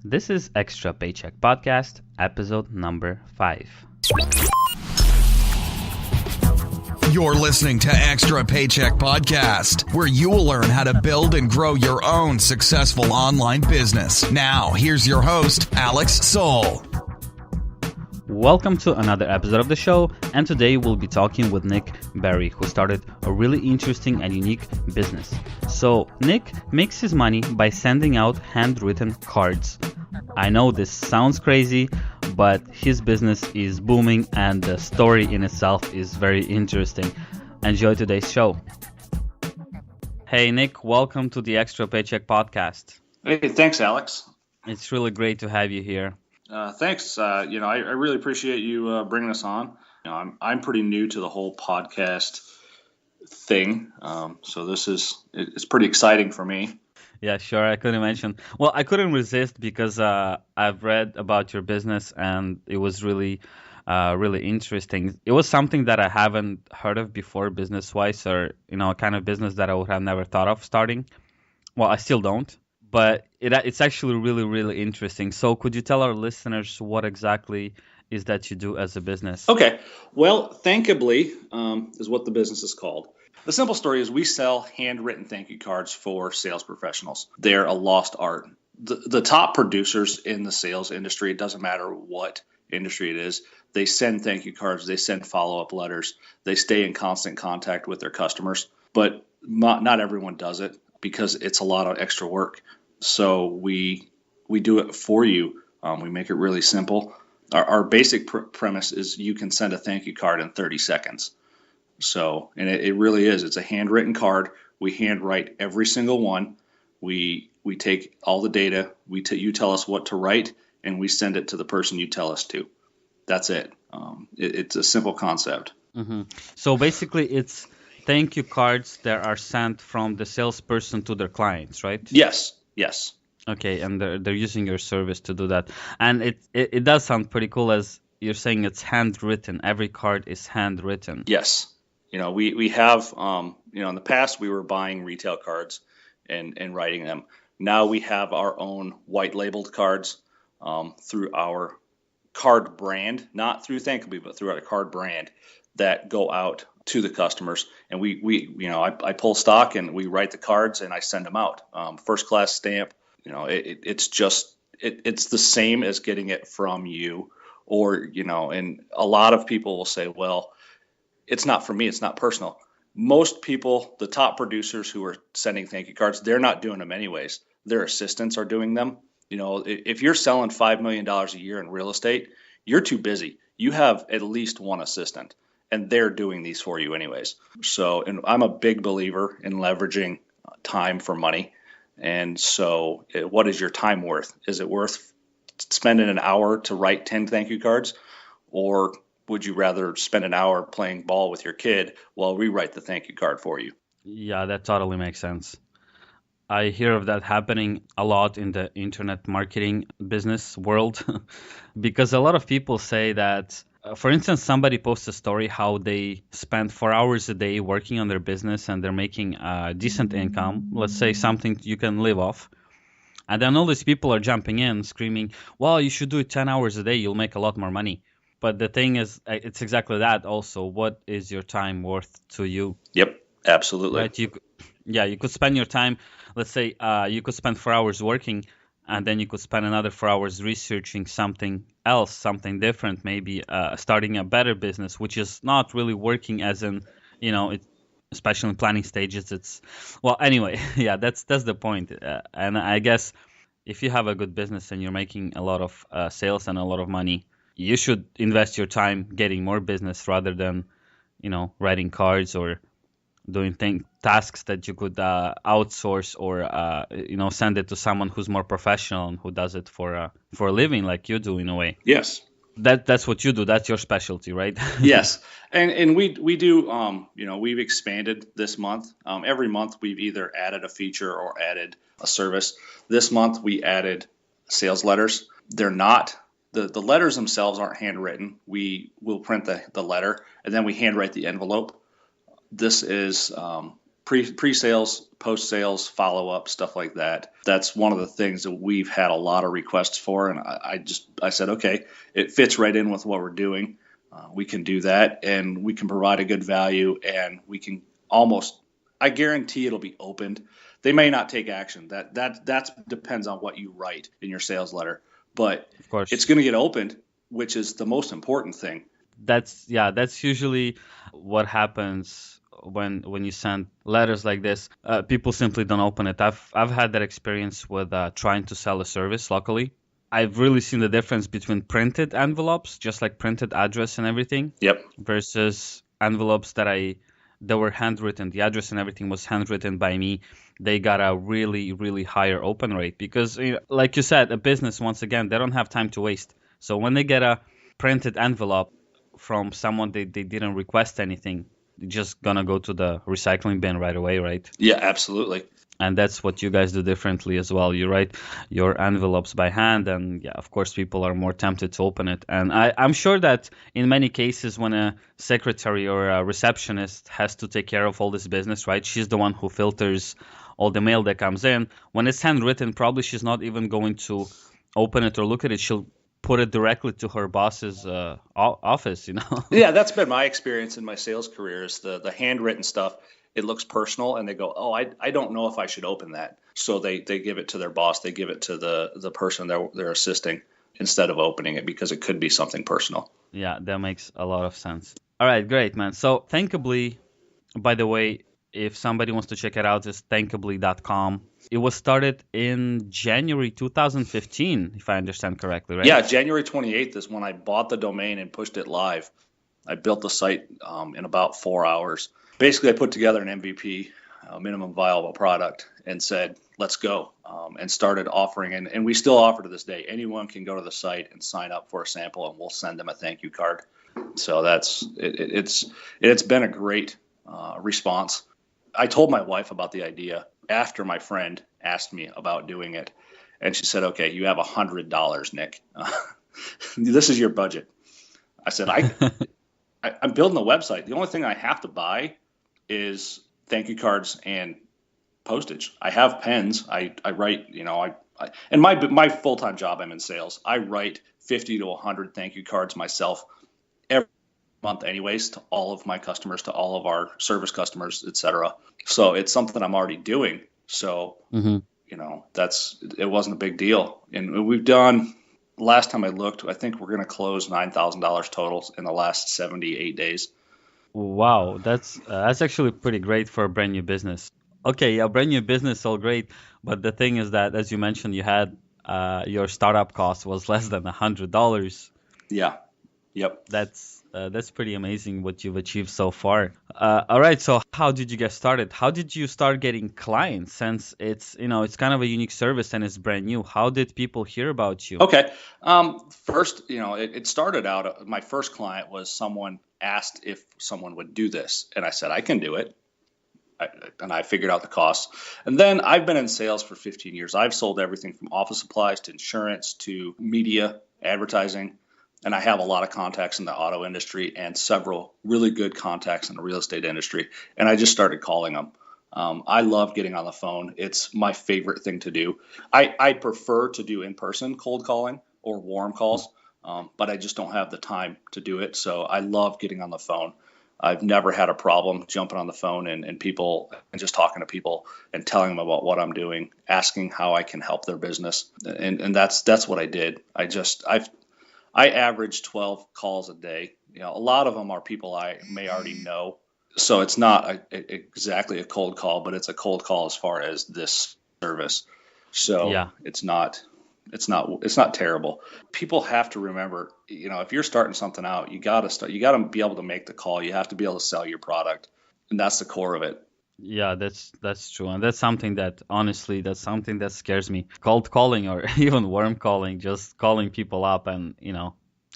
This is Extra Paycheck Podcast, episode number 5. You're listening to Extra Paycheck Podcast, where you will learn how to build and grow your own successful online business. Now, here's your host, Alex Soul. Welcome to another episode of the show, and today we'll be talking with Nick Barry, who started a really interesting and unique business. So, Nick makes his money by sending out handwritten cards. I know this sounds crazy, but his business is booming and the story in itself is very interesting. Enjoy today's show. Hey Nick, welcome to the Extra Paycheck Podcast. Hey, thanks, Alex. It's really great to have you here. Thanks. I really appreciate you bringing us on. I'm pretty new to the whole podcast thing, so it's pretty exciting for me. Yeah, sure. I couldn't mention. Well, I couldn't resist because I've read about your business and it was really interesting. It was something that I haven't heard of before business-wise, or a kind of business that I would have never thought of starting. Well, I still don't. But it's actually really, really interesting. So could you tell our listeners what exactly is that you do as a business? Okay. Well, Thankably is what the business is called. The simple story is we sell handwritten thank you cards for sales professionals. They're a lost art. The top producers in the sales industry, it doesn't matter what industry it is, they send thank you cards, they send follow-up letters, they stay in constant contact with their customers. But not everyone does it because it's a lot of extra work. So we do it for you. We make it really simple. Our basic premise is you can send a thank you card in 30 seconds. So, and it really is. It's a handwritten card. We handwrite every single one. We take all the data. You tell us what to write, and we send it to the person you tell us to. That's it. It's a simple concept. Mm-hmm. So basically, it's thank you cards that are sent from the salesperson to their clients, right? Yes. Okay, and they're using your service to do that. And it does sound pretty cool, as you're saying it's handwritten. Every card is handwritten. Yes. We have, in the past we were buying retail cards and writing them. Now we have our own white labeled cards through our card brand, not through Thankably, but through our card brand that go out to the customers. And I pull stock and we write the cards and I send them out. First class stamp. It's the same as getting it from you, or and a lot of people will say, well, it's not for me, it's not personal. Most people, the top producers who are sending thank you cards, they're not doing them anyways. Their assistants are doing them. If you're selling $5 million a year in real estate, you're too busy. You have at least one assistant, and they're doing these for you anyways. So, and I'm a big believer in leveraging time for money. And so what is your time worth? Is it worth spending an hour to write 10 thank you cards? Or would you rather spend an hour playing ball with your kid while we write the thank you card for you? Yeah, that totally makes sense. I hear of that happening a lot in the internet marketing business world because a lot of people say that, for instance, somebody posts a story how they spend 4 hours a day working on their business and they're making a decent income, let's say something you can live off. And then all these people are jumping in screaming, well, you should do it 10 hours a day, you'll make a lot more money. But the thing is, it's exactly that also. What is your time worth to you? Yep, absolutely. Right? You could spend your time, let's say you could spend 4 hours working, and then you could spend another 4 hours researching something else, something different, maybe starting a better business, which is not really working as in, especially in planning stages. Anyway, yeah, that's the point. And I guess if you have a good business and you're making a lot of sales and a lot of money, you should invest your time getting more business rather than, writing cards or doing tasks that you could outsource or send it to someone who's more professional and who does it for a living, like you do in a way. Yes. That's what you do. That's your specialty, right? Yes. And we do, we've expanded this month. Every month we've either added a feature or added a service. This month we added sales letters. They're not, the letters themselves aren't handwritten. We will print the letter and then we handwrite the envelope. This is pre-sales, post-sales, follow-up, stuff like that. That's one of the things that we've had a lot of requests for, and I said, okay, it fits right in with what we're doing. We can do that, and we can provide a good value, and we can I guarantee it'll be opened. They may not take action. That depends on what you write in your sales letter, but Of course. it's going to get opened, which is the most important thing. That's usually what happens when you send letters like this. People simply don't open it. I've had that experience with trying to sell a service. Luckily, I've really seen the difference between printed envelopes, just like printed address and everything, Yep. versus envelopes that were handwritten. The address and everything was handwritten by me. They got a really, really higher open rate because, like you said, a business, once again, they don't have time to waste. So when they get a printed envelope from someone they didn't request anything, they're just gonna go to the recycling bin right away, right? Yeah, absolutely. And that's what you guys do differently as well. You write your envelopes by hand, and yeah, of course, people are more tempted to open it. And I'm sure that in many cases, when a secretary or a receptionist has to take care of all this business, right? She's the one who filters all the mail that comes in. When it's handwritten, probably she's not even going to open it or look at it. She'll put it directly to her boss's office, Yeah, that's been my experience in my sales career is the handwritten stuff. It looks personal, and they go, oh, I don't know if I should open that. So they give it to their boss. They give it to the person they're assisting instead of opening it because it could be something personal. Yeah, that makes a lot of sense. All right, great, man. So Thankably, by the way, if somebody wants to check it out, it's thankably.com. It was started in January 2015, if I understand correctly, right? Yeah, January 28th is when I bought the domain and pushed it live. I built the site in about 4 hours. Basically, I put together an MVP, minimum viable product, and said, let's go, and started offering. And we still offer to this day. Anyone can go to the site and sign up for a sample, and we'll send them a thank you card. So it's been a great response. I told my wife about the idea after my friend asked me about doing it. And she said, okay, you have $100, Nick. This is your budget. I said, I'm building a website. The only thing I have to buy is thank you cards and postage. I have pens. I write, and my full-time job, I'm in sales. I write 50 to 100 thank you cards myself every month anyways, to all of my customers, to all of our service customers, et cetera. So it's something I'm already doing. So, it wasn't a big deal. And we've done, last time I looked, I think we're going to close $9,000 total in the last 78 days. Wow, that's actually pretty great for a brand new business. Okay, yeah, brand new business, all great. But the thing is that, as you mentioned, you had your startup cost was less than $100. Yeah. Yep. That's pretty amazing what you've achieved so far. All right, so how did you get started? How did you start getting clients? Since it's kind of a unique service and it's brand new. How did people hear about you? Okay. First, it started out, my first client was someone asked if someone would do this. And I said, I can do it. And I figured out the costs. And then I've been in sales for 15 years. I've sold everything from office supplies to insurance to media, advertising. And I have a lot of contacts in the auto industry and several really good contacts in the real estate industry. And I just started calling them. I love getting on the phone. It's my favorite thing to do. I prefer to do in-person cold calling or warm calls, but I just don't have the time to do it. So I love getting on the phone. I've never had a problem jumping on the phone and just talking to people and telling them about what I'm doing, asking how I can help their business. And that's what I did. I average 12 calls a day. A lot of them are people I may already know. So it's not exactly a cold call, but it's a cold call as far as this service. So yeah. It's not terrible. People have to remember, if you're starting something out, you got to be able to make the call. You have to be able to sell your product. And that's the core of it. Yeah, that's true. And that's something that scares me. Cold calling or even warm calling, just calling people up. And,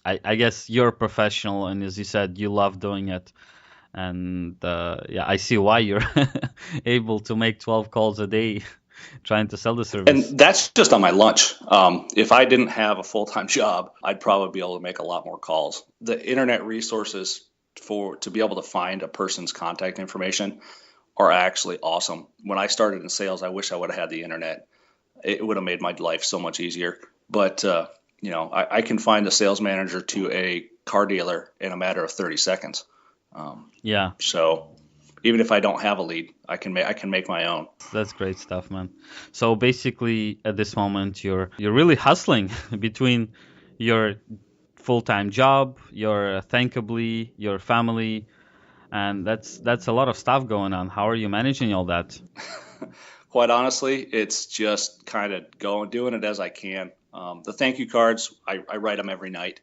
I guess you're a professional. And as you said, you love doing it. And I see why you're able to make 12 calls a day trying to sell the service. And that's just on my lunch. If I didn't have a full-time job, I'd probably be able to make a lot more calls. The internet resources to be able to find a person's contact information are actually awesome. When I started in sales, I wish I would have had the internet. It would have made my life so much easier. But I can find a sales manager to a car dealer in a matter of 30 seconds. Yeah, So even if I don't have a lead, I can make my own. that's great stuff, man. So basically, at this moment, you're really hustling between your full-time job, your thankably, your family, and that's a lot of stuff going on. How are you managing all that? Quite honestly, it's just kind of doing it as I can. The thank you cards, I write them every night.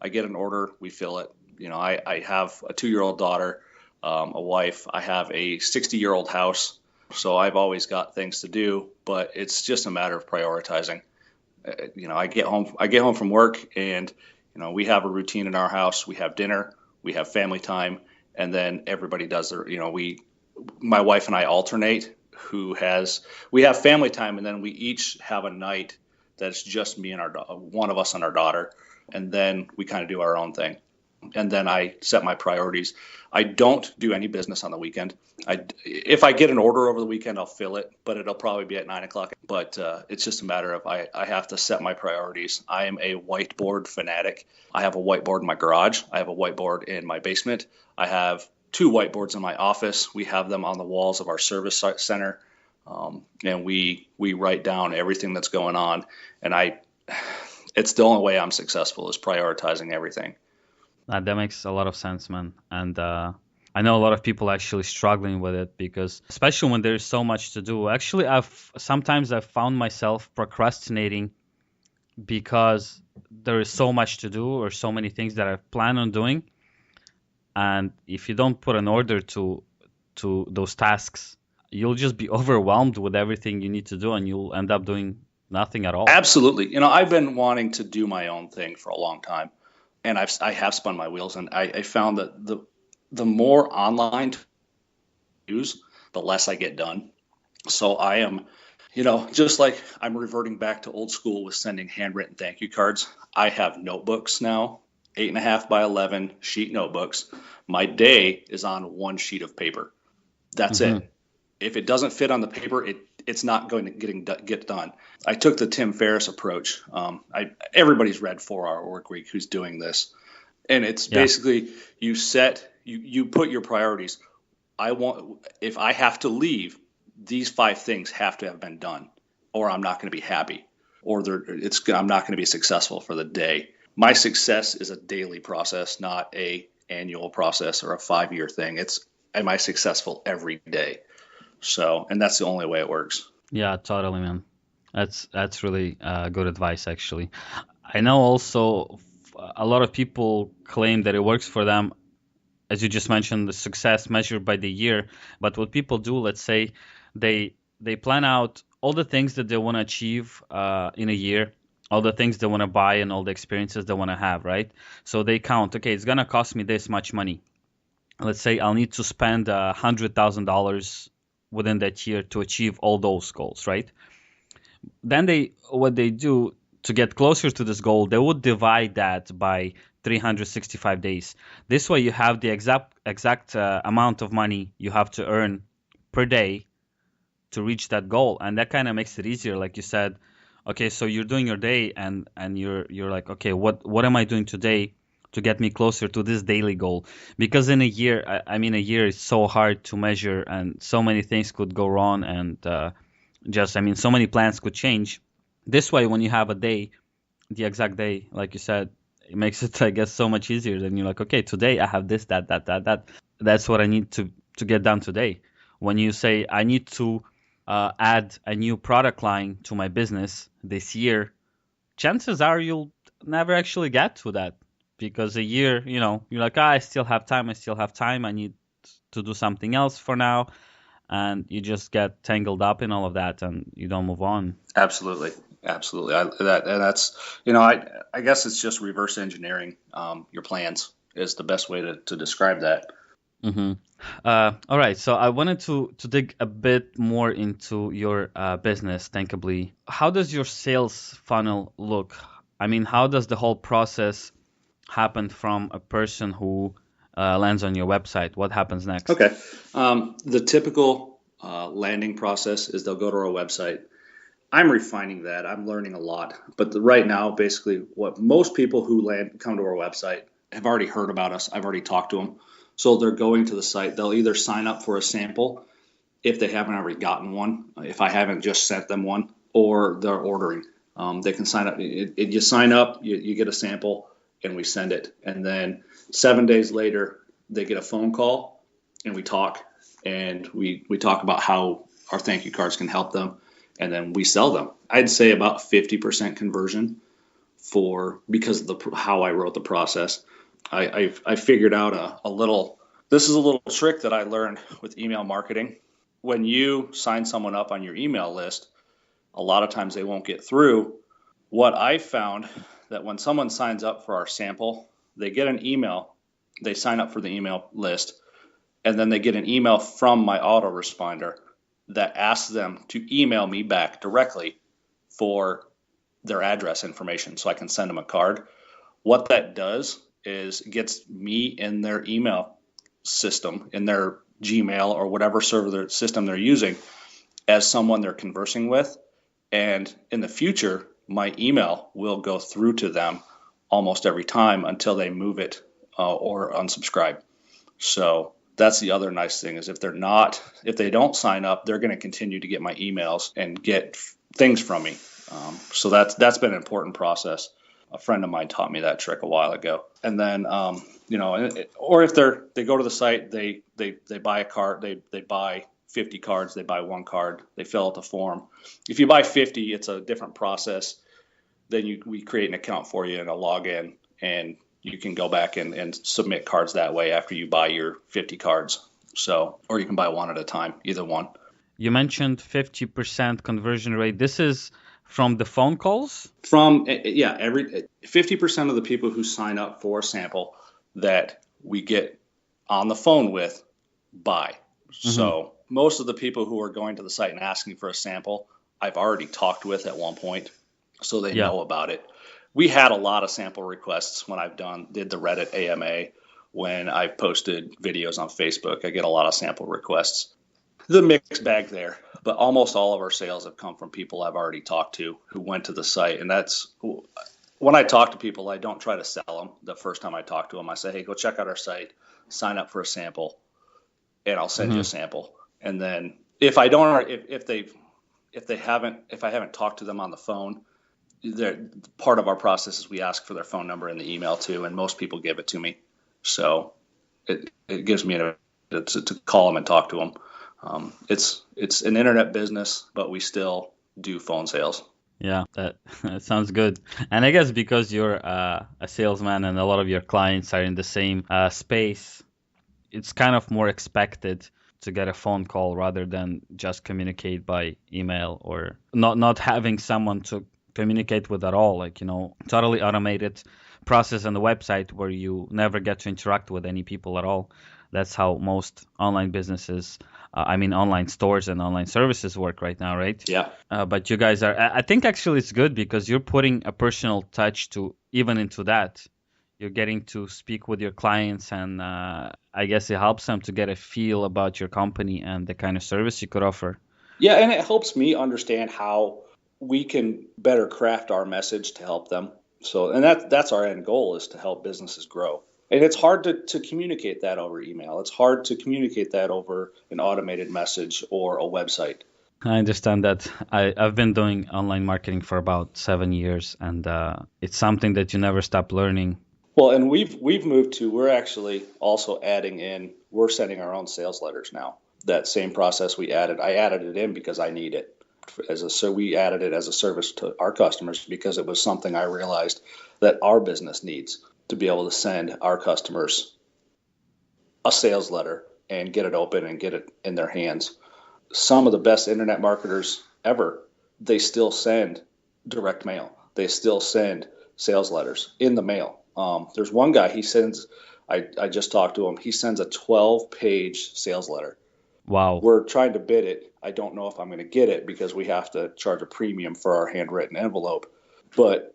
I get an order, we fill it. I have a 2-year-old daughter, a wife. I have a 60-year-old house, so I've always got things to do. But it's just a matter of prioritizing. I get home from work, and we have a routine in our house. We have dinner, we have family time, and then everybody does their. My wife and I alternate. We have family time, and then we each have a night that's just me and one of us and our daughter, and then we kind of do our own thing. And then I set my priorities. I don't do any business on the weekend. If I get an order over the weekend, I'll fill it, but it'll probably be at 9 o'clock. But it's just a matter of I have to set my priorities. I am a whiteboard fanatic. I have a whiteboard in my garage. I have a whiteboard in my basement. I have 2 whiteboards in my office. We have them on the walls of our service center, and we write down everything that's going on. And it's the only way I'm successful is prioritizing everything. That makes a lot of sense, man. And I know a lot of people actually struggling with it because, especially when there's so much to do. Actually, I've found myself procrastinating because there is so much to do or so many things that I plan on doing. And if you don't put an order to those tasks, you'll just be overwhelmed with everything you need to do, and you'll end up doing nothing at all. Absolutely. I've been wanting to do my own thing for a long time, and I have spun my wheels, and I found that the more online to use, the less I get done. So I am, just like I'm reverting back to old school with sending handwritten thank you cards. I have notebooks now, 8.5 by 11 sheet notebooks. My day is on one sheet of paper. That's it. If it doesn't fit on the paper, it's not going to get done. I took the Tim Ferriss approach. Everybody's read 4-Hour Workweek who's doing this, and it's basically you put your priorities. If I have to leave, these 5 things have to have been done, or I'm not going to be happy, or I'm not going to be successful for the day. My success is a daily process, not a annual process or a 5-year thing. Am I successful every day? So, and that's the only way it works. Yeah, totally, man. That's really good advice, actually. I know also a lot of people claim that it works for them, as you just mentioned, the success measured by the year. But what people do, let's say, they plan out all the things that they want to achieve in a year, all the things they want to buy, and all the experiences they want to have, right? So they count, okay, it's gonna cost me this much money. Let's say I'll need to spend $100,000 within that year to achieve all those goals, right? Then what they do to get closer to this goal, they would divide that by 365 days. This way you have the exact amount of money you have to earn per day to reach that goal. And that kind of makes it easier. Like you said, okay, so you're doing your day and you're like, okay, what am I doing today to get me closer to this daily goal? Because in a year, a year is so hard to measure, and so many things could go wrong, and so many plans could change. This way, when you have a day, the exact day, like you said, it makes it, I guess, so much easier. Then you're like, okay, today I have this, that. That's what I need to get done today. When you say I need to add a new product line to my business this year, chances are you'll never actually get to that. Because a year, you're like, I still have time. I need to do something else for now. And you just get tangled up in all of that and you don't move on. Absolutely. I guess it's just reverse engineering your plans is the best way to describe that. Mm-hmm. All right. So I wanted to dig a bit more into your business, Thinkably. How does your sales funnel look? How does the whole process happen from a person who lands on your website, what happens next? Okay. The typical landing process is they'll go to our website. I'm refining that. I'm learning a lot. But right now, basically, what most people who come to our website have already heard about us. I've already talked to them. So they're going to the site. They'll either sign up for a sample if they haven't already gotten one, if I haven't just sent them one, or they're ordering. They can sign up. You sign up, you get a sample, and we send it. And then 7 days later, they get a phone call, and we talk. And we talk about how our thank you cards can help them. And then we sell them. I'd say about 50% conversion because of how I wrote the process. I figured out this is a little trick that I learned with email marketing. When you sign someone up on your email list, a lot of times they won't get through. What I found that when someone signs up for our sample, they get an email, they sign up for the email list, and then they get an email from my autoresponder that asks them to email me back directly for their address information so I can send them a card. What that does is gets me in their email system, in their Gmail or whatever server system they're using, as someone they're conversing with. And in the future, my email will go through to them almost every time until they move it or unsubscribe. So that's the other nice thing is if they don't sign up, they're going to continue to get my emails and get things from me. So that's been an important process. A friend of mine taught me that trick a while ago. And then, or if they go to the site, they buy a card, they buy 50 cards, they buy one card, they fill out the form. If you buy 50, it's a different process. Then we create an account for you and a login, and you can go back and submit cards that way after you buy your 50 cards. So, or you can buy one at a time, either one. You mentioned 50% conversion rate. This is from the phone calls? Every 50% of the people who sign up for a sample that we get on the phone with buy. Mm-hmm. So most of the people who are going to the site and asking for a sample, I've already talked with at one point, so they know about it. We had a lot of sample requests when did the Reddit AMA, when I posted videos on Facebook. I get a lot of sample requests. The mixed bag there, but almost all of our sales have come from people I've already talked to who went to the site. And that's when I talk to people, I don't try to sell them. The first time I talk to them, I say, hey, go check out our site, sign up for a sample, and I'll send you a sample. And then if I haven't talked to them on the phone, part of our process is we ask for their phone number in the email too, and most people give it to me. So it gives me to call them and talk to them. It's an internet business, but we still do phone sales. Yeah, that sounds good. And I guess because you're a salesman and a lot of your clients are in the same space, it's kind of more expected to get a phone call rather than just communicate by email or not having someone to communicate with at all, totally automated process on the website where you never get to interact with any people at all. That's how most online businesses, online stores and online services work right now, right? Yeah. But you guys I think actually it's good because you're putting a personal touch into that. You're getting to speak with your clients, and I guess it helps them to get a feel about your company and the kind of service you could offer. Yeah, and it helps me understand how we can better craft our message to help them. So, and that's our end goal, is to help businesses grow. And it's hard to communicate that over email. It's hard to communicate that over an automated message or a website. I understand that. I've been doing online marketing for about 7 years, and it's something that you never stop learning. Well, and we've moved to, we're actually also we're sending our own sales letters now. That same process I added it in because I need it. So we added it as a service to our customers because it was something I realized that our business needs, to be able to send our customers a sales letter and get it open and get it in their hands. Some of the best internet marketers ever, they still send direct mail. They still send sales letters in the mail. There's one guy, I just talked to him, he sends a 12-page sales letter. Wow. We're trying to bid it. I don't know if I'm going to get it because we have to charge a premium for our handwritten envelope. But,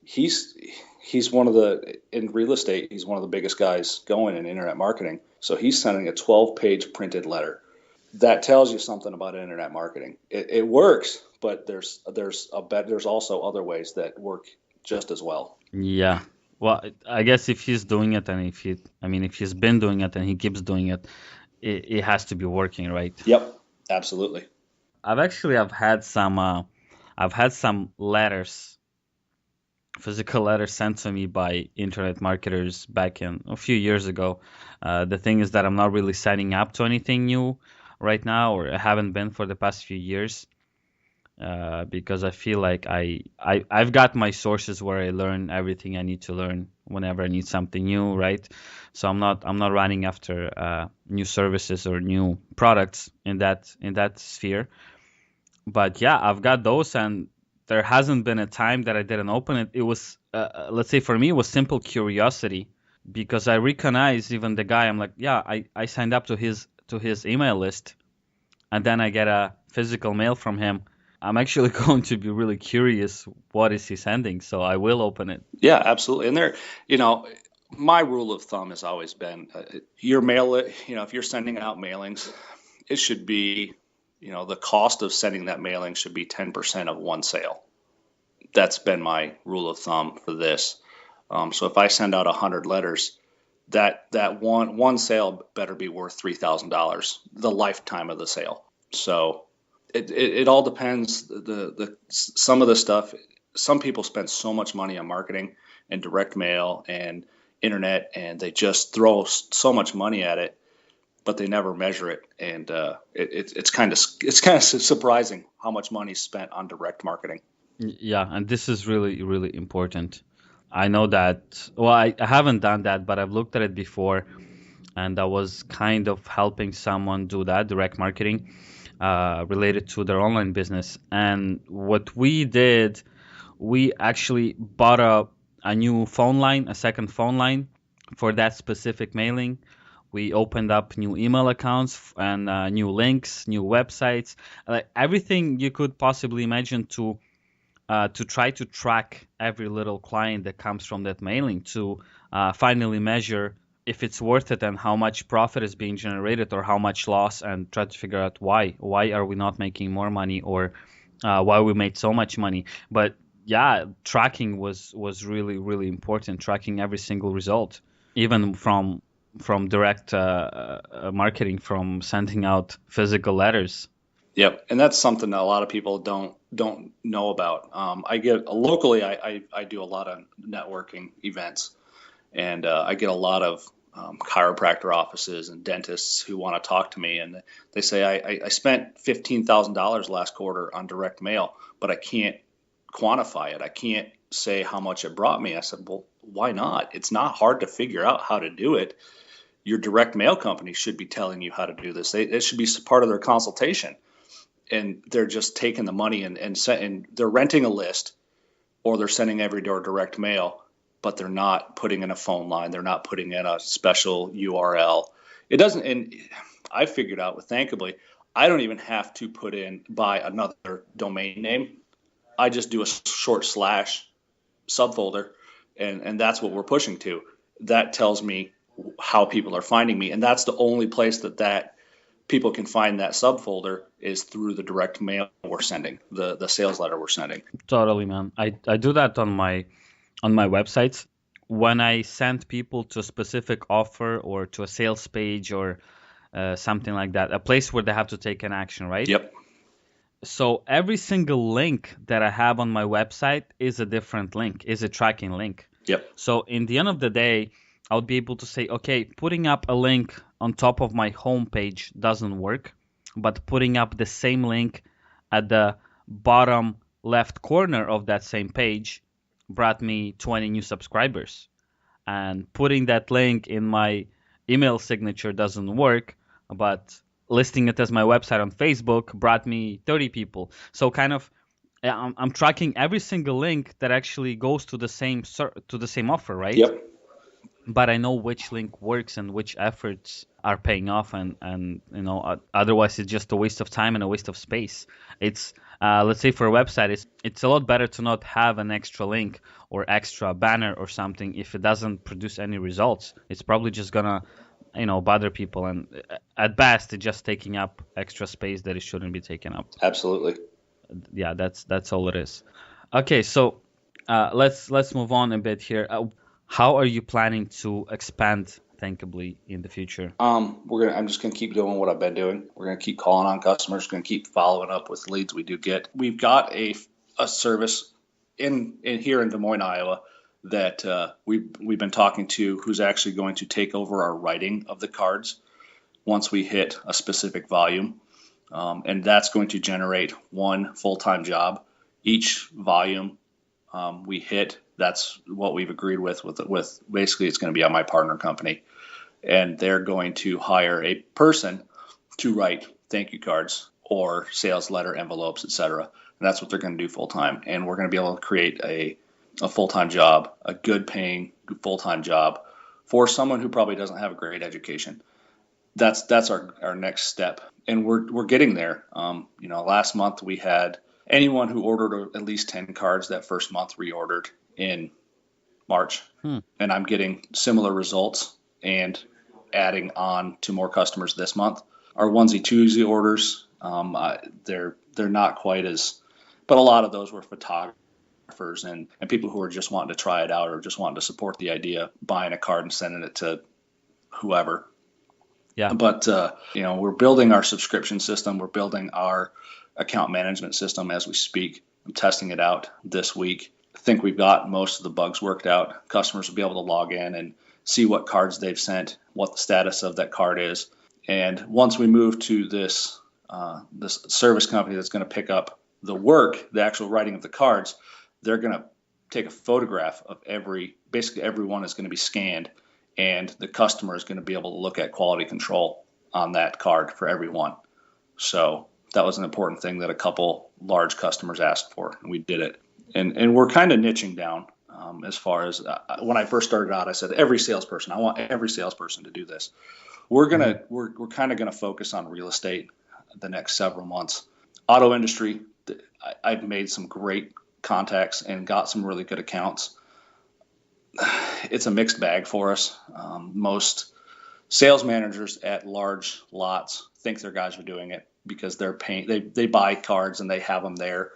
he's he's one of the in real estate. He's one of the biggest guys going in internet marketing. So he's sending a 12-page printed letter. That tells you something about internet marketing. It works, but there's also other ways that work just as well. Yeah. Well, I guess if he's doing it, and if he's been doing it and he keeps doing it, it has to be working, right? Yep, absolutely. I've had some letters, physical letters sent to me by internet marketers back in a few years ago. The thing is that I'm not really signing up to anything new right now, or I haven't been for the past few years, because I feel like I've got my sources where I learn everything I need to learn whenever I need something new, right? So I'm not running after new services or new products in that sphere. But yeah, I've got those, and there hasn't been a time that I didn't open it. It was, let's say for me, it was simple curiosity, because I recognize even the guy. I'm like, yeah, I signed up to his email list, and then I get a physical mail from him. I'm actually going to be really curious what is he sending, so I will open it. Yeah, absolutely. And my rule of thumb has always been your mail. If you're sending out mailings, it should be, the cost of sending that mailing should be 10% of one sale. That's been my rule of thumb for this. So if I send out 100 letters, that one sale better be worth $3,000 the lifetime of the sale. So it all depends. Some of the stuff. Some people spend so much money on marketing and direct mail and internet, and they just throw so much money at it, but they never measure it, and it's kind of surprising how much money is spent on direct marketing. Yeah, and this is really, really important. I know that, well, I haven't done that, but I've looked at it before, and I was kind of helping someone do that, direct marketing, related to their online business. And what we did, we actually bought a new phone line, a second phone line for that specific mailing. We opened up new email accounts and new links, new websites, everything you could possibly imagine to try to track every little client that comes from that mailing, to finally measure if it's worth it and how much profit is being generated or how much loss, and try to figure out why are we not making more money, or why we made so much money. But yeah, tracking was really, really important, tracking every single result, even from direct marketing, from sending out physical letters. Yep, and that's something that a lot of people don't know about. I do a lot of networking events, and I get a lot of chiropractor offices and dentists who want to talk to me, and they say I spent $15,000 last quarter on direct mail, but I can't quantify it. I can't say how much it brought me. I said, well, why not? It's not hard to figure out how to do it. Your direct mail company should be telling you how to do this. It should be part of their consultation. And they're just taking the money and they're renting a list, or they're sending every door direct mail, but they're not putting in a phone line. They're not putting in a special URL. It doesn't, and I figured out with Thankably, I don't even have to buy another domain name. I just do a short slash subfolder, and that's what we're pushing to. That tells me how people are finding me, and that's the only place that people can find that subfolder is through the direct mail we're sending, the sales letter we're sending. Totally, man. I do that on my websites. When I send people to a specific offer or to a sales page or something like that, a place where they have to take an action, right? Yep. So every single link that I have on my website is a different link, is a tracking link. Yep. So in the end of the day, I'll be able to say, okay, putting up a link on top of my homepage doesn't work, but putting up the same link at the bottom left corner of that same page brought me 20 new subscribers. And putting that link in my email signature doesn't work, but listing it as my website on Facebook brought me 30 people. So kind of, I'm tracking every single link that actually goes to the same offer, right? Yep. But I know which link works and which efforts are paying off, and otherwise it's just a waste of time and a waste of space. It's let's say for a website, it's a lot better to not have an extra link or extra banner or something if it doesn't produce any results. It's probably just gonna bother people, and at best it's just taking up extra space that it shouldn't be taking up. Absolutely. Yeah, that's all it is. Okay, so let's move on a bit here. How are you planning to expand Thinkably in the future? I'm just gonna keep doing what I've been doing. We're gonna keep calling on customers. Gonna keep following up with leads we do get. We've got a service in here in Des Moines, Iowa, that we've been talking to, who's actually going to take over our writing of the cards once we hit a specific volume, and that's going to generate one full-time job. Each volume we hit, that's what we've agreed with basically it's going to be on my partner company, and they're going to hire a person to write thank you cards or sales letter envelopes, etc. And that's what they're going to do full time. And we're going to be able to create a full-time job, a good paying full-time job for someone who probably doesn't have a great education. That's our next step, and we're getting there. Last month we had anyone who ordered at least 10 cards that first month reordered in March, and I'm getting similar results and adding on to more customers this month. Our onesie twosie orders, they're not quite as, but a lot of those were photographers and people who are just wanting to try it out or just wanting to support the idea, buying a card and sending it to whoever. Yeah. But we're building our subscription system. We're building our account management system as we speak. I'm testing it out this week. I think we've got most of the bugs worked out. Customers will be able to log in and see what cards they've sent, what the status of that card is. And once we move to this service company that's going to pick up the work, the actual writing of the cards, they're going to take a photograph of basically everyone is going to be scanned, and the customer is going to be able to look at quality control on that card for everyone. So that was an important thing that a couple large customers asked for, and we did it. And we're kind of niching down as far as when I first started out, I said I want every salesperson to do this. We're kind of gonna focus on real estate the next several months. Auto industry, I've made some great contacts and got some really good accounts. It's a mixed bag for us. Most sales managers at large lots think their guys are doing it because they're paying. They buy cards and they have them there.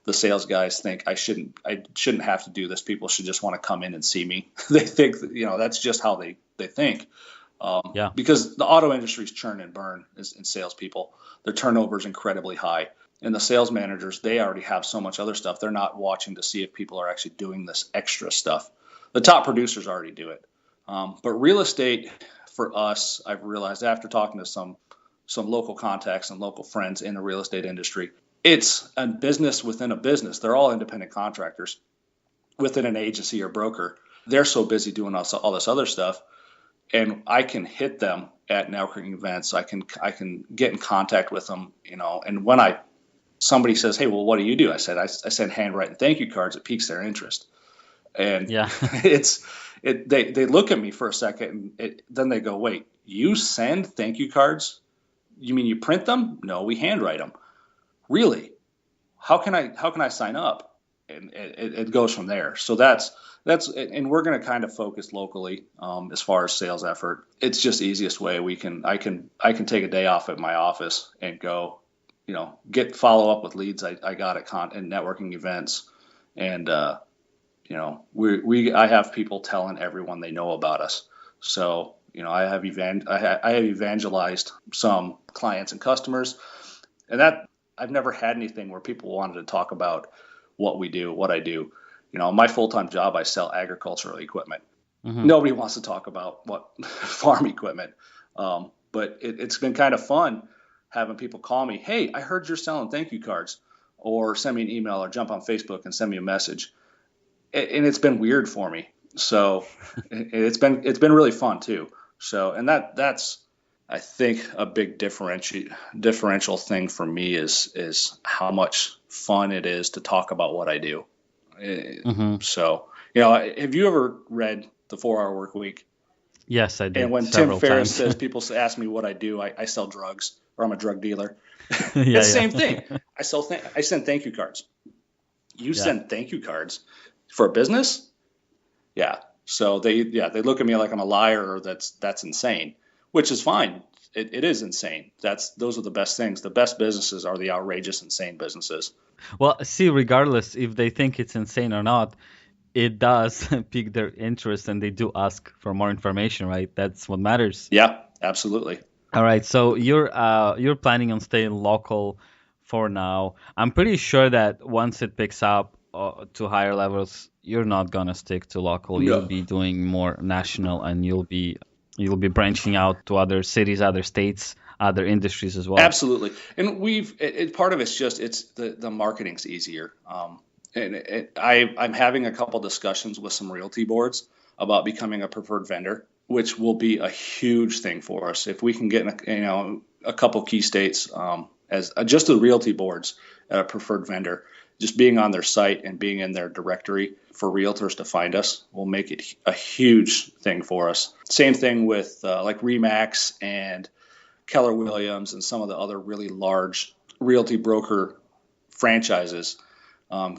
The sales guys think I shouldn't have to do this. People should just want to come in and see me. They think that's just how they think. Because the auto industry's churn and burn in salespeople. Their turnover is incredibly high. And the sales managers, they already have so much other stuff. They're not watching to see if people are actually doing this extra stuff. The top producers already do it. But real estate for us, I've realized after talking to some local contacts and local friends in the real estate industry, it's a business within a business. They're all independent contractors within an agency or broker. They're so busy doing all this other stuff. And I can hit them at networking events. I can get in contact with them, and when somebody says, hey, well, what do you do? I send handwritten thank you cards. It piques their interest. And they look at me for a second, and then they go, wait, you send thank you cards? You mean you print them? No, we handwrite them. Really? How can I sign up? And it goes from there. So that's and we're going to kind of focus locally as far as sales effort. It's just the easiest way I can take a day off at my office and go, follow up with leads I got at networking events, and I have people telling everyone they know about us. So I have evangelized some clients and customers, and that I've never had anything where people wanted to talk about what we do, what I do. My full-time job, I sell agricultural equipment. Mm-hmm. Nobody wants to talk about what farm equipment, but it's been kind of fun having people call me, hey, I heard you're selling thank you cards, or send me an email or jump on Facebook and send me a message. And it's been weird for me. So it's been really fun too. So, and that's, I think, a big differential thing for me is how much fun it is to talk about what I do. Mm-hmm. So, have you ever read The 4 Hour Work Week? Yes, I And did when Tim several Ferriss times. says, people ask me what I do, I sell drugs, or I'm a drug dealer. Yeah, It's the same thing. yeah. I send thank you cards. You Yeah. send thank you cards for a business? Yeah. So they look at me like I'm a liar or that's insane, which is fine. It is insane. Those are the best things. The best businesses are the outrageous, insane businesses. Well, see, regardless if they think it's insane or not, it does pique their interest and they do ask for more information, right? That's what matters. Yeah, absolutely. All right, so you're planning on staying local for now. I'm pretty sure that once it picks up to higher levels, you're not gonna stick to local. You'll No, be doing more national, and you'll be branching out to other cities, other states, other industries as well. absolutely. And part of it's just it's the marketing's easier. I'm having a couple discussions with some realty boards about becoming a preferred vendor, which will be a huge thing for us if we can get a couple key states as just the realty boards a preferred vendor. Just being on their site and being in their directory for realtors to find us will make it a huge thing for us. Same thing with like Remax and Keller Williams and some of the other really large realty broker franchises.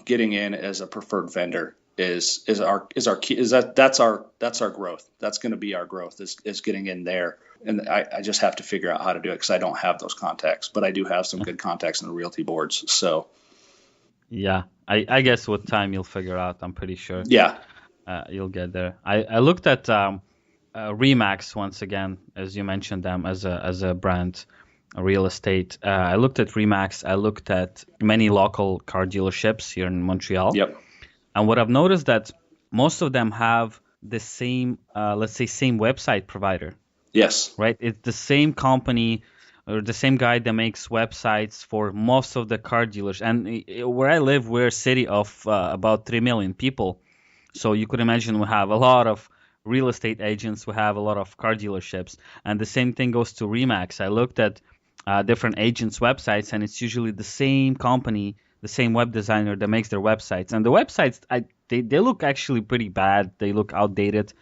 Getting in as a preferred vendor is our key. That's our growth. That's going to be our growth is getting in there. And I just have to figure out how to do it because I don't have those contacts, but I do have some good contacts in the realty boards. So Yeah, I guess with time you'll figure out. I'm pretty sure yeah, you'll get there. I looked at Remax once again, as you mentioned them as a brand, a real estate. I looked at Remax. I looked at many local car dealerships here in Montreal, yep, and what I've noticed that most of them have the same, let's say, same website provider, yes, right? It's the same company or the same guy that makes websites for most of the car dealers. And where I live, we're a city of about 3 million people. So you could imagine we have a lot of real estate agents, we have a lot of car dealerships. And the same thing goes to Remax. I looked at different agents' websites, and it's usually the same company, the same web designer that makes their websites. And the websites, they look actually pretty bad. They look outdated,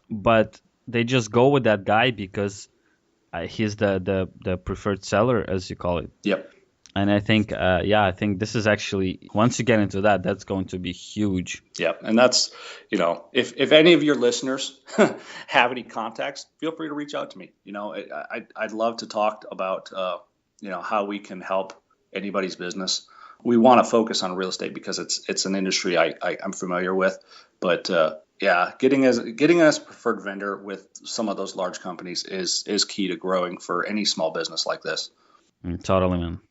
but they just go with that guy because he's the preferred seller, as you call it. yep. And I think, I think this is actually, once you get into that, that's going to be huge. Yeah, and that's, if any of your listeners have any contacts, feel free to reach out to me. I'd love to talk about, how we can help anybody's business. We want to focus on real estate because it's an industry I'm familiar with, but getting as a preferred vendor with some of those large companies is key to growing for any small business like this. Totally, man.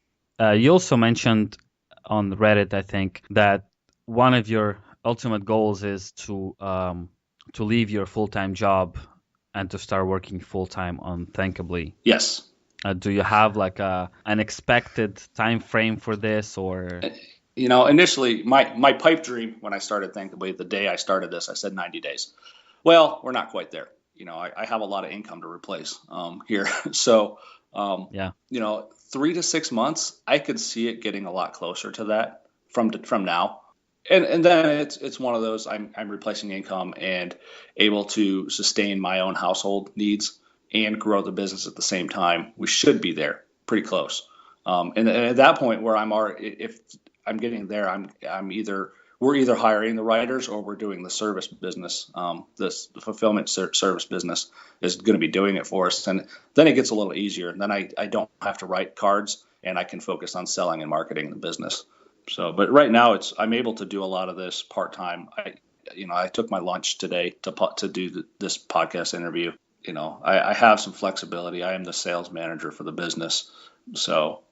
You also mentioned on Reddit, I think, that one of your ultimate goals is to leave your full-time job and to start working full-time on Thankably. Yes. Do you have like an expected time frame for this, or? Initially, my pipe dream when I started Thankably, the day I started this, I said 90 days. Well, we're not quite there. I have a lot of income to replace here. So, Yeah. 3 to 6 months, I could see it getting a lot closer to that from now. And then it's one of those I'm replacing income and able to sustain my own household needs and grow the business at the same time. We should be there pretty close. And at that point where I'm already, if I'm getting there, we're either hiring the writers or we're doing the service business. The fulfillment service business is going to be doing it for us. And then it gets a little easier. And then I don't have to write cards and I can focus on selling and marketing the business. So, but right now I'm able to do a lot of this part-time. I took my lunch today to do this podcast interview. I have some flexibility. I am the sales manager for the business. So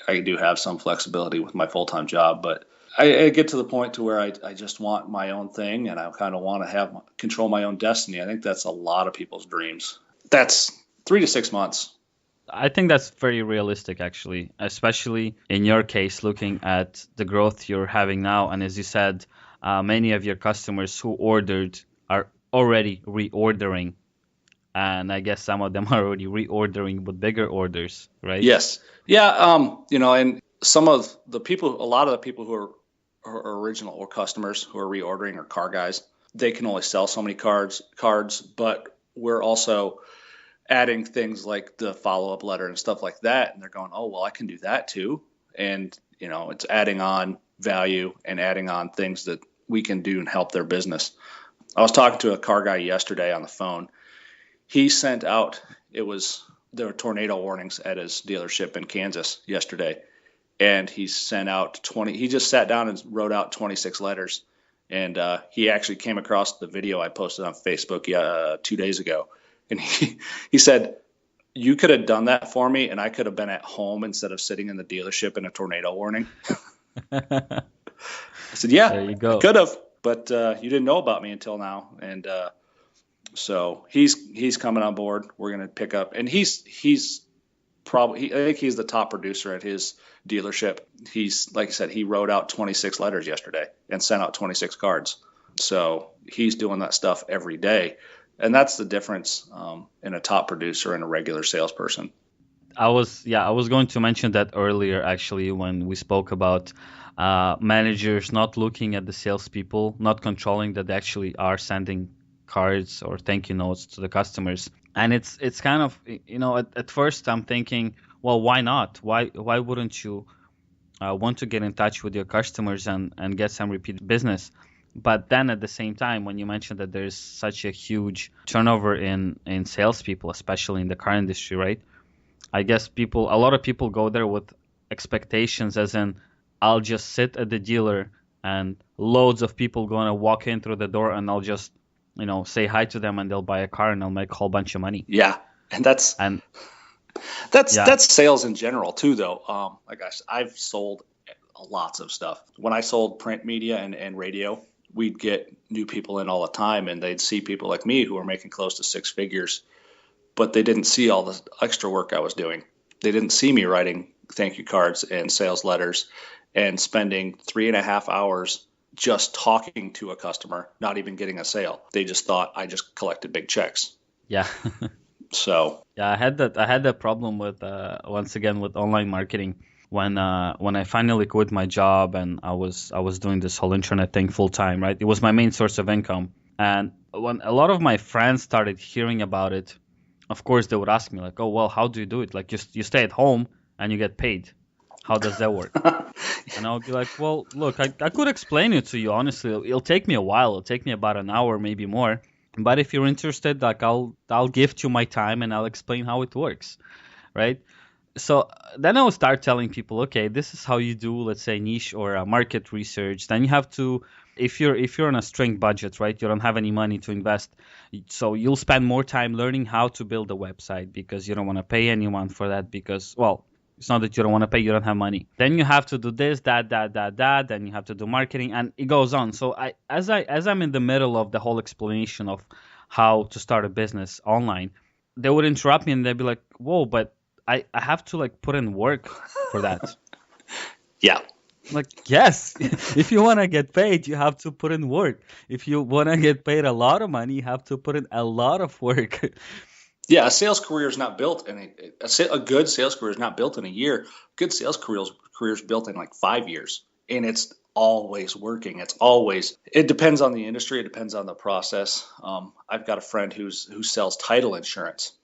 I do have some flexibility with my full-time job, but I get to the point to where I just want my own thing and I kind of want to control my own destiny. I think that's a lot of people's dreams. That's 3 to 6 months. I think that's very realistic, actually, especially in your case, looking at the growth you're having now. And as you said, many of your customers who ordered are already reordering. And I guess some of them are already reordering with bigger orders, right? Yes. Yeah. And some of the people, a lot of the people who are original or customers who are reordering are car guys. They can only sell so many cards, but we're also adding things like the follow-up letter and stuff like that. And they're going, oh, well, I can do that too. And, it's adding on value and adding on things that we can do and help their business. I was talking to a car guy yesterday on the phone. He sent out, there were tornado warnings at his dealership in Kansas yesterday. And he sent out he just sat down and wrote out 26 letters. And he actually came across the video I posted on Facebook 2 days ago. And he said, you could have done that for me, and I could have been at home instead of sitting in the dealership in a tornado warning. I said, yeah, there you go. I could have, but you didn't know about me until now. And so he's coming on board. We're going to pick up. And he's probably, I think he's the top producer at his dealership. He's, like I said, he wrote out 26 letters yesterday and sent out 26 cards. So he's doing that stuff every day. And that's the difference in a top producer and a regular salesperson. I was going to mention that earlier, actually, when we spoke about managers not looking at the salespeople, not controlling that they actually are sending cards or thank you notes to the customers. And it's kind of, at first I'm thinking, well, why not? Why wouldn't you want to get in touch with your customers and get some repeat business? But then at the same time, when you mentioned that there's such a huge turnover in salespeople, especially in the car industry, right? I guess a lot of people go there with expectations as in, I'll just sit at the dealer and loads of people going to walk in through the door and I'll just, say hi to them and they'll buy a car and I'll make a whole bunch of money. Yeah. And that's sales in general too, though. Like I've sold lots of stuff. When I sold print media and radio, we'd get new people in all the time, and they'd see people like me who were making close to six figures, but they didn't see all the extra work I was doing. They didn't see me writing thank you cards and sales letters and spending 3.5 hours just talking to a customer, not even getting a sale. They just thought I just collected big checks. Yeah. So yeah, I had that problem with once again with online marketing. When I finally quit my job and I was doing this whole internet thing full time, right? It was my main source of income. And when a lot of my friends started hearing about it, of course they would ask me like, "Oh, well, how do you do it? Like you stay at home and you get paid. How does that work?" And I would be like, "Well, look, I could explain it to you. Honestly, it'll take me a while. It'll take me about an hour, maybe more. But if you're interested, like I'll gift you my time and I'll explain how it works, right?" So then I will start telling people, okay, this is how you do, let's say, niche or market research. Then you have to, if you're on a string budget, right, you don't have any money to invest. So you'll spend more time learning how to build a website because you don't want to pay anyone for that because, well, it's not that you don't want to pay, you don't have money. Then you have to do this, that. Then you have to do marketing and it goes on. So as I'm in the middle of the whole explanation of how to start a business online, they would interrupt me and they'd be like, whoa, but I have to like put in work for that. Yeah. Like, yes, if you want to get paid, you have to put in work. If you want to get paid a lot of money, you have to put in a lot of work. Yeah, a sales career is not built in a good sales career is not built in a year. Good sales career is built in like 5 years, and it's always working. It depends on the industry. It depends on the process. I've got a friend who sells title insurance.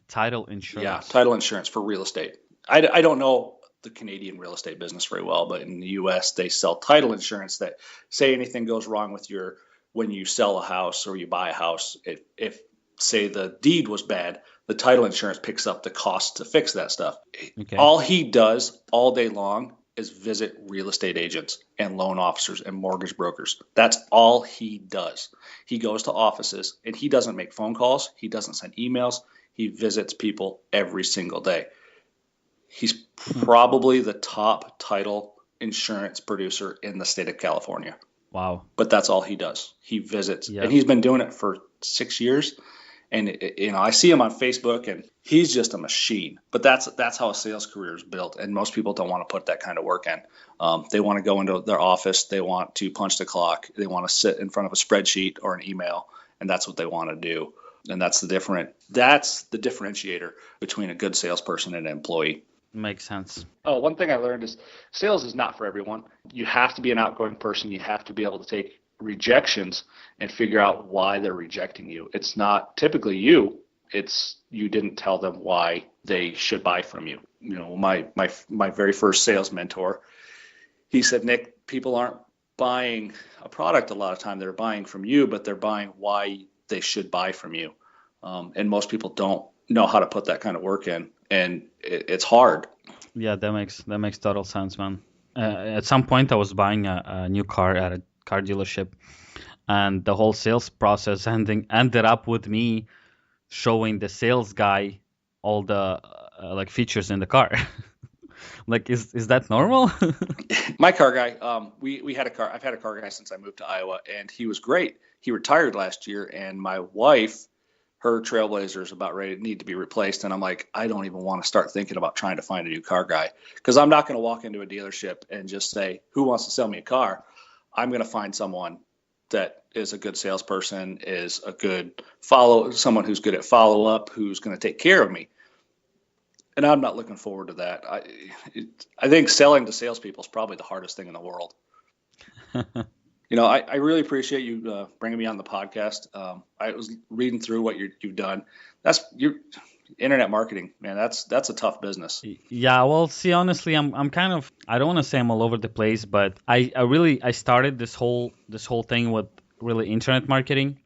Title insurance. Yeah, title insurance for real estate. I don't know the Canadian real estate business very well, but in the U.S. they sell title insurance that say anything goes wrong with when you sell a house or you buy a house, if say the deed was bad, the title insurance picks up the cost to fix that stuff. Okay. All he does all day long is visit real estate agents and loan officers and mortgage brokers. That's all he does. He goes to offices and he doesn't make phone calls. He doesn't send emails. He visits people every single day. He's probably the top title insurance producer in the state of California. Wow. But that's all he does. He visits. Yep. And he's been doing it for 6 years. And I see him on Facebook and he's just a machine. But that's how a sales career is built. And most people don't want to put that kind of work in. They want to go into their office. They want to punch the clock. They want to sit in front of a spreadsheet or an email. And that's what they want to do. And that's the differentiator between a good salesperson and an employee. Makes sense. Oh, one thing I learned is sales is not for everyone. You have to be an outgoing person. You have to be able to take rejections and figure out why they're rejecting you. It's not typically you. It's you didn't tell them why they should buy from you. You know, my very first sales mentor, he said, Nick, people aren't buying a product a lot of time. They're buying from you, but they're buying why they should buy from you. And most people don't know how to put that kind of work in, and it's hard. Yeah, that makes total sense, man. At some point, I was buying a new car at a car dealership, and the whole sales process ended up with me showing the sales guy all the like features in the car. Like, is that normal? My car guy, we had a car. I've had a car guy since I moved to Iowa, and he was great. He retired last year, and my wife, her Trailblazer is about ready to need to be replaced. And I'm like, I don't even want to start thinking about trying to find a new car guy, because I'm not going to walk into a dealership and just say, who wants to sell me a car? I'm going to find someone that is a good salesperson, is a good someone who's good at follow up, who's going to take care of me. And I'm not looking forward to that. I think selling to salespeople is probably the hardest thing in the world. You know, I really appreciate you bringing me on the podcast. I was reading through what you've done. That's your internet marketing, man. That's a tough business. Yeah, well, see, honestly, I'm kind of, I don't want to say I'm all over the place, but I started this whole thing with really internet marketing,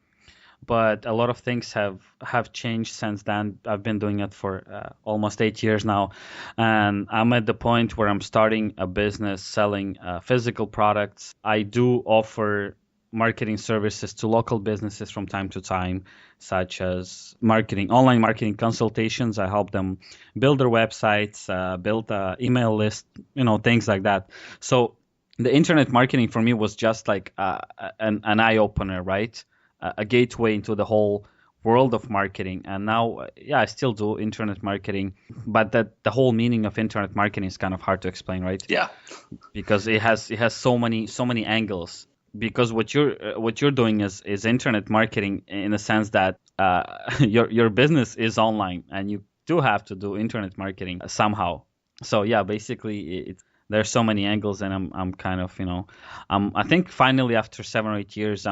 but a lot of things have changed since then. I've been doing it for almost 8 years now, and I'm at the point where I'm starting a business selling physical products. I do offer marketing services to local businesses from time to time, such as online marketing consultations. I help them build their websites, build an email list, things like that. So the internet marketing for me was just like an eye opener, right? A gateway into the whole world of marketing. And now, I still do internet marketing, but the whole meaning of internet marketing is kind of hard to explain, right? Yeah. Because it has so many angles. Because what you're doing is internet marketing in the sense that your business is online, and you do have to do internet marketing somehow. So yeah, basically there's so many angles, and I'm kind of I think finally after 7 or 8 years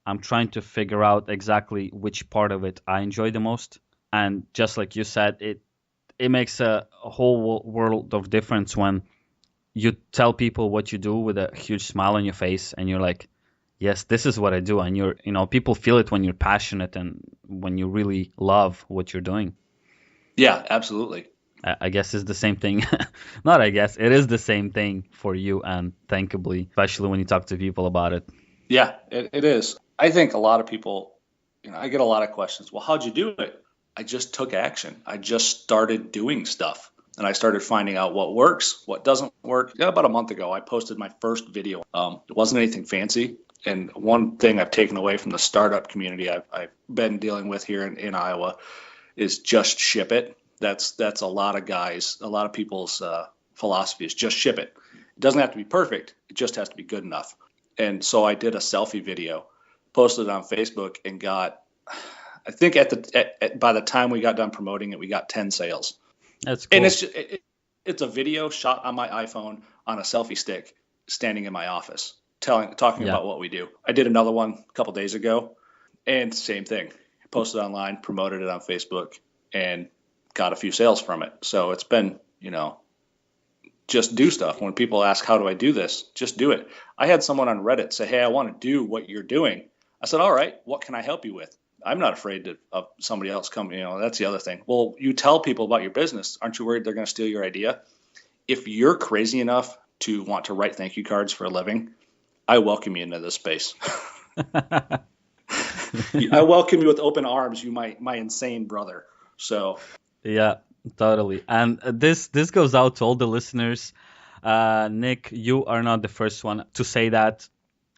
I'm trying to figure out exactly which part of it I enjoy the most. And just like you said, it makes a whole world of difference when you tell people what you do with a huge smile on your face, and you're like, yes, this is what I do. And people feel it when you're passionate and when you really love what you're doing. Yeah, absolutely. I guess it's the same thing. Not I guess, it is the same thing for you, and thankfully, especially when you talk to people about it. Yeah, it is. I think a lot of people, I get a lot of questions. Well, how'd you do it? I just took action. I just started doing stuff, and I started finding out what works, what doesn't work. Yeah, about a month ago, I posted my first video. It wasn't anything fancy. And one thing I've taken away from the startup community I've been dealing with here in Iowa is just ship it. That's a lot of guys, a lot of people's philosophy is just ship it. It doesn't have to be perfect. It just has to be good enough. And so I did a selfie video, posted it on Facebook, and got, I think by the time we got done promoting it, we got 10 sales. That's cool. And it's a video shot on my iPhone on a selfie stick, standing in my office, talking about what we do. I did another one a couple days ago, and same thing. Posted online, promoted it on Facebook, and got a few sales from it. So it's been, just do stuff. When people ask, how do I do this? Just do it. I had someone on Reddit say, hey, I want to do what you're doing. I said, all right, what can I help you with? I'm not afraid of somebody else coming. That's the other thing. Well, you tell people about your business. Aren't you worried they're going to steal your idea? If you're crazy enough to want to write thank you cards for a living, I welcome you into this space. I welcome you with open arms, you my insane brother. So yeah, totally. And this goes out to all the listeners. Nick, you are not the first one to say that.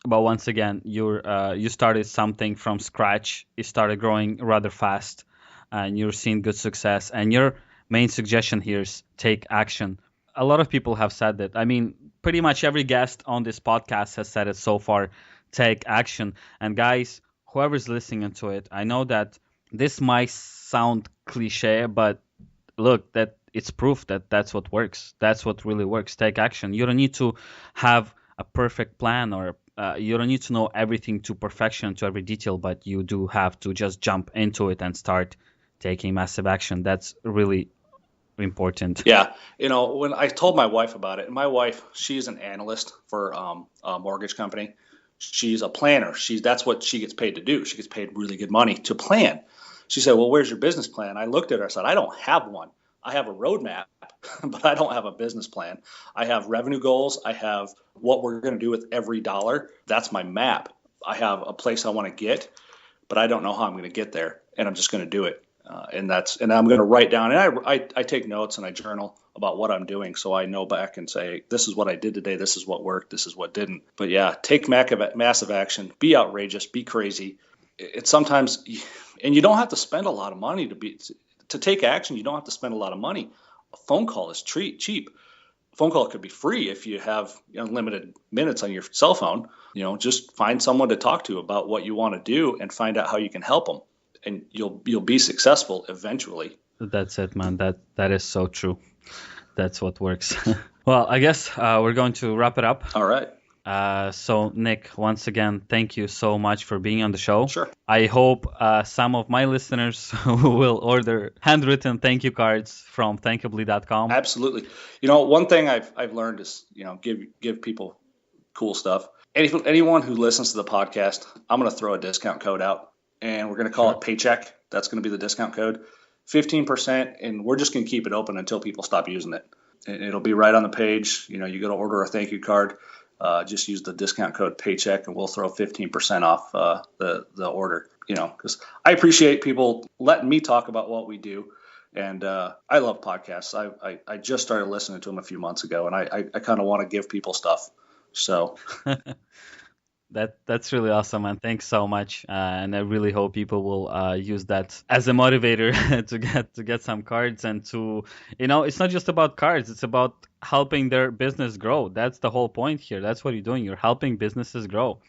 But once again, you started something from scratch. It started growing rather fast, and you're seeing good success. And your main suggestion here is take action. A lot of people have said that. I mean, pretty much every guest on this podcast has said it so far. Take action. And guys, whoever's listening to it, I know that this might sound cliche, but look, that it's proof that that's what works. That's what really works. Take action. You don't need to have a perfect plan or you don't need to know everything to perfection, to every detail, but you do have to just jump into it and start taking massive action. That's really important. Yeah. When I told my wife about it, and my wife, she's an analyst for a mortgage company. She's a planner. That's what she gets paid to do. She gets paid really good money to plan. She said, well, where's your business plan? I looked at her. I said, I don't have one. I have a roadmap, but I don't have a business plan. I have revenue goals. I have what we're going to do with every dollar. That's my map. I have a place I want to get, but I don't know how I'm going to get there, and I'm just going to do it. And I'm going to write down, and I take notes and I journal about what I'm doing, so I know back and say, this is what I did today, this is what worked, this is what didn't. But yeah, take massive action, be outrageous, be crazy. It's sometimes, and you don't have to spend a lot of money to take action. You don't have to spend a lot of money. A phone call is cheap. A phone call could be free if you have unlimited minutes on your cell phone. Just find someone to talk to about what you want to do and find out how you can help them. And you'll be successful eventually. That's it, man. That is so true. That's what works. Well, I guess we're going to wrap it up. All right. So Nick, once again, thank you so much for being on the show. Sure. I hope some of my listeners will order handwritten thank you cards from thankably.com. Absolutely. One thing I've learned is give people cool stuff. Anyone who listens to the podcast, I'm going to throw a discount code out. And we're going to call it Paycheck. That's going to be the discount code. 15%, and we're just going to keep it open until people stop using it. And it'll be right on the page. You go to order a thank you card, just use the discount code Paycheck, and we'll throw 15% off the order. Because I appreciate people letting me talk about what we do. And I love podcasts. I just started listening to them a few months ago, and I kind of want to give people stuff. So... That's really awesome, man. Thanks so much, and I really hope people will use that as a motivator to get some cards and to, it's not just about cards. It's about helping their business grow. That's the whole point here. That's what you're doing. You're helping businesses grow,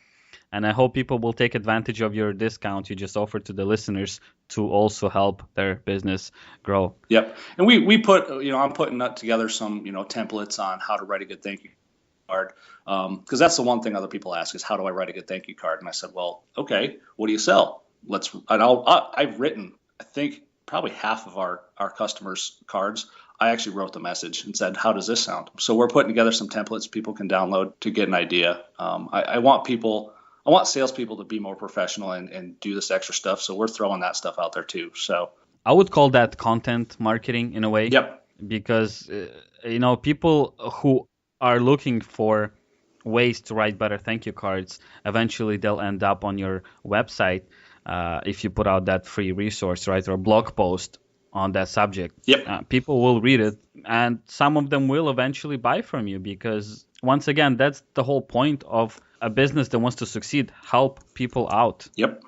and I hope people will take advantage of your discount you just offered to the listeners to also help their business grow. Yep, and we put I'm putting together some templates on how to write a good thank you card, because that's the one thing other people ask is, how do I write a good thank you card? And I said, well, okay, what do you sell? I've written, I think, probably half of our customers' cards. I actually wrote the message and said, how does this sound? So we're putting together some templates people can download to get an idea. I want salespeople to be more professional and do this extra stuff. So we're throwing that stuff out there too. So I would call that content marketing in a way. Yep. Because, people who are looking for ways to write better thank you cards, eventually they'll end up on your website if you put out that free resource, right, or a blog post on that subject. Yep. People will read it, and some of them will eventually buy from you, because once again, that's the whole point of a business that wants to succeed. Help people out. Yep.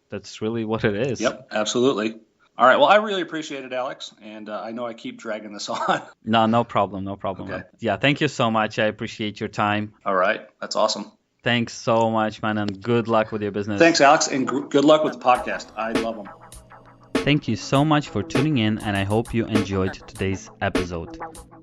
That's really what it is. Yep, absolutely. All right. Well, I really appreciate it, Alex. And I know I keep dragging this on. No problem. Okay. Yeah, thank you so much. I appreciate your time. All right. That's awesome. Thanks so much, man, and good luck with your business. Thanks, Alex, and good luck with the podcast. I love them. Thank you so much for tuning in, and I hope you enjoyed today's episode.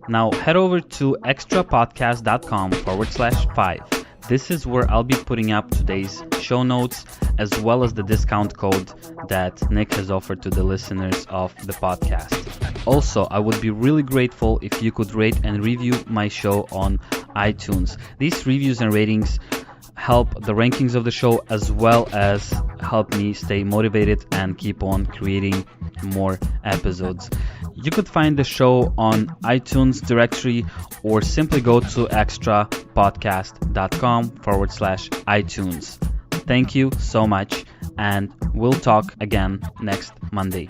Now, head over to extrapodcast.com/5. This is where I'll be putting up today's show notes, as well as the discount code that Nick has offered to the listeners of the podcast. Also, I would be really grateful if you could rate and review my show on iTunes. These reviews and ratings help the rankings of the show, as well as help me stay motivated and keep on creating more episodes. You could find the show on iTunes directory, or simply go to extrapodcast.com/iTunes. Thank you so much, and we'll talk again next Monday.